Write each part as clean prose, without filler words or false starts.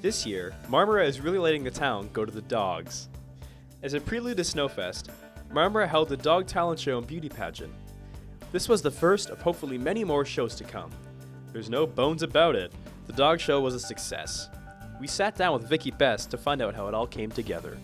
This year, Marmora is really letting the town go to the dogs. As a prelude to SnoFest, Marmora held the dog talent show and beauty pageant. This was the first of hopefully many more shows to come. There's no bones about it, the dog show was a success. We sat down with Vicki Best to find out how it all came together.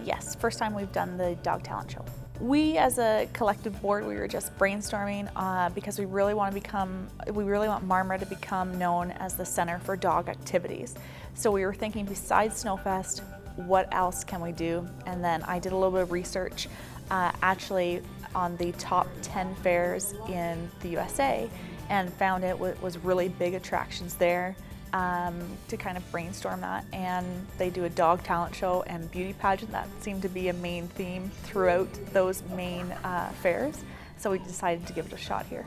Yes, first time we've done the dog talent show. We as a collective board, we were just brainstorming because we really want Marmora to become known as the center for dog activities. So we were thinking, besides SnoFest, what else can we do? And then I did a little bit of research actually on the top 10 fairs in the USA and found it was really big attractions there. To kind of brainstorm that, and they do a dog talent show and beauty pageant. That seemed to be a main theme throughout those main fairs, so we decided to give it a shot here.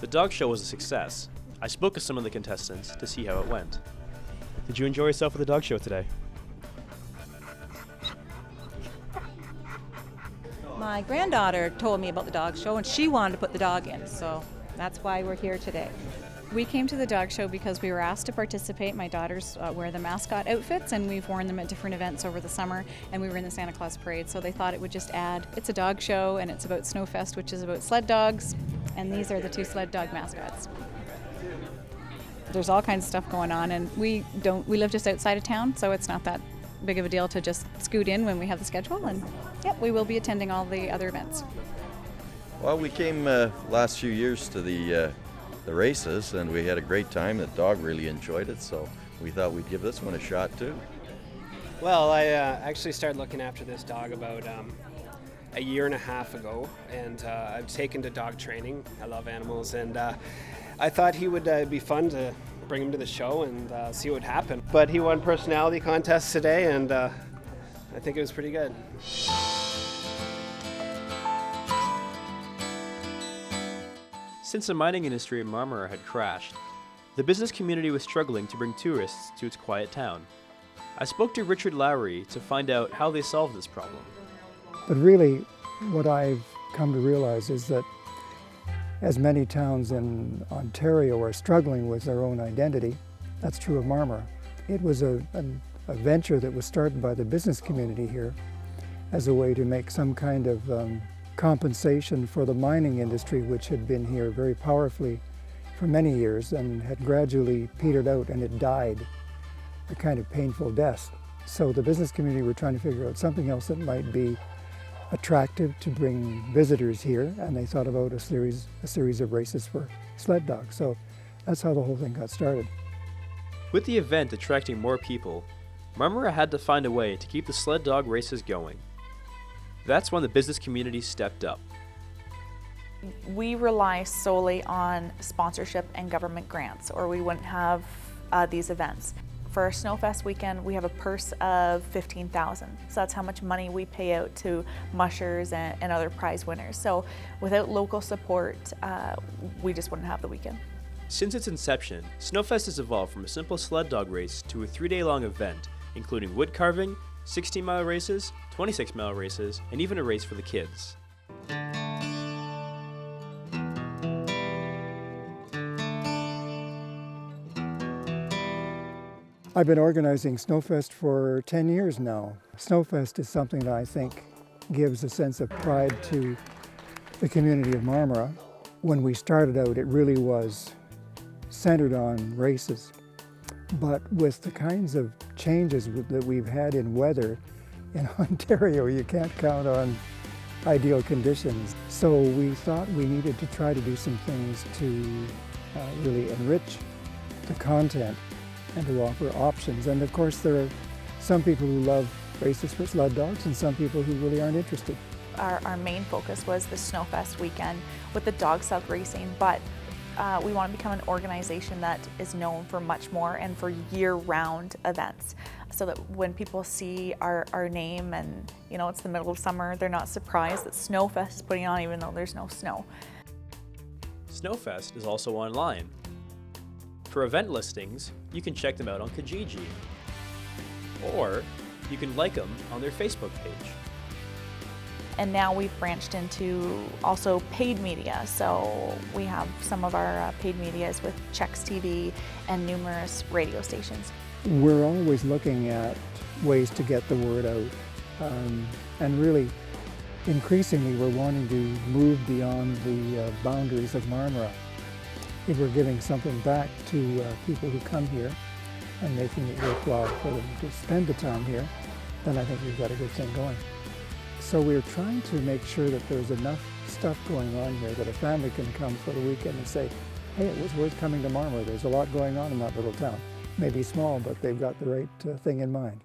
The dog show was a success. I spoke to some of the contestants to see how it went. Did you enjoy yourself at the dog show today? My granddaughter told me about the dog show and she wanted to put the dog in, so that's why we're here today. We came to the dog show because we were asked to participate. My daughters wear the mascot outfits, and we've worn them at different events over the summer, and we were in the Santa Claus parade, so they thought it would just add. It's a dog show, and it's about SnoFest, which is about sled dogs, and these are the two sled dog mascots. There's all kinds of stuff going on, and we live just outside of town, so it's not that big of a deal to just scoot in when we have the schedule, and yep, we will be attending all the other events. Well, we came last few years to the races, and we had a great time. The dog really enjoyed it, so we thought we'd give this one a shot too. Well, I actually started looking after this dog about a year and a half ago, and I've taken to dog training. I love animals, and I thought he would be fun to bring him to the show and see what would happen. But he won personality contests today, and I think it was pretty good. Since the mining industry in Marmora had crashed, the business community was struggling to bring tourists to its quiet town. I spoke to Richard Lowry to find out how they solved this problem. But really, what I've come to realize is that as many towns in Ontario are struggling with their own identity, that's true of Marmora. It was a venture that was started by the business community here as a way to make some kind of compensation for the mining industry, which had been here very powerfully for many years and had gradually petered out, and it died a kind of painful death. So the business community were trying to figure out something else that might be attractive to bring visitors here, and they thought about a series of races for sled dogs. So that's how the whole thing got started. With the event attracting more people, Marmora had to find a way to keep the sled dog races going. That's when the business community stepped up. We rely solely on sponsorship and government grants, or we wouldn't have these events. For our SnoFest weekend, we have a purse of $15,000. So that's how much money we pay out to mushers and other prize winners. So without local support, we just wouldn't have the weekend. Since its inception, SnoFest has evolved from a simple sled dog race to a 3-day-long event, including wood carving, 16-mile races, 26-mile races, and even a race for the kids. I've been organizing SnoFest for 10 years now. SnoFest is something that I think gives a sense of pride to the community of Marmora. When we started out, it really was centered on races. But with the kinds of changes that we've had in weather in Ontario, you can't count on ideal conditions. So we thought we needed to try to do some things to really enrich the content and to offer options. And of course, there are some people who love races for sled dogs and some people who really aren't interested. Our main focus was the SnoFest weekend with the dog sled racing, but we want to become an organization that is known for much more and for year-round events, so that when people see our name and it's the middle of summer, they're not surprised that SnoFest is putting on even though there's no snow. SnoFest is also online. For event listings, you can check them out on Kijiji, or you can like them on their Facebook page. And now we've branched into also paid media. So we have some of our paid media is with Chex TV and numerous radio stations. We're always looking at ways to get the word out. And really, increasingly, we're wanting to move beyond the boundaries of Marmora. If we're giving something back to people who come here and making it worthwhile for them to spend the time here, then I think we've got a good thing going. So we're trying to make sure that there's enough stuff going on here that a family can come for the weekend and say, hey, it was worth coming to Marmora. There's a lot going on in that little town. Maybe small, but they've got the right thing in mind.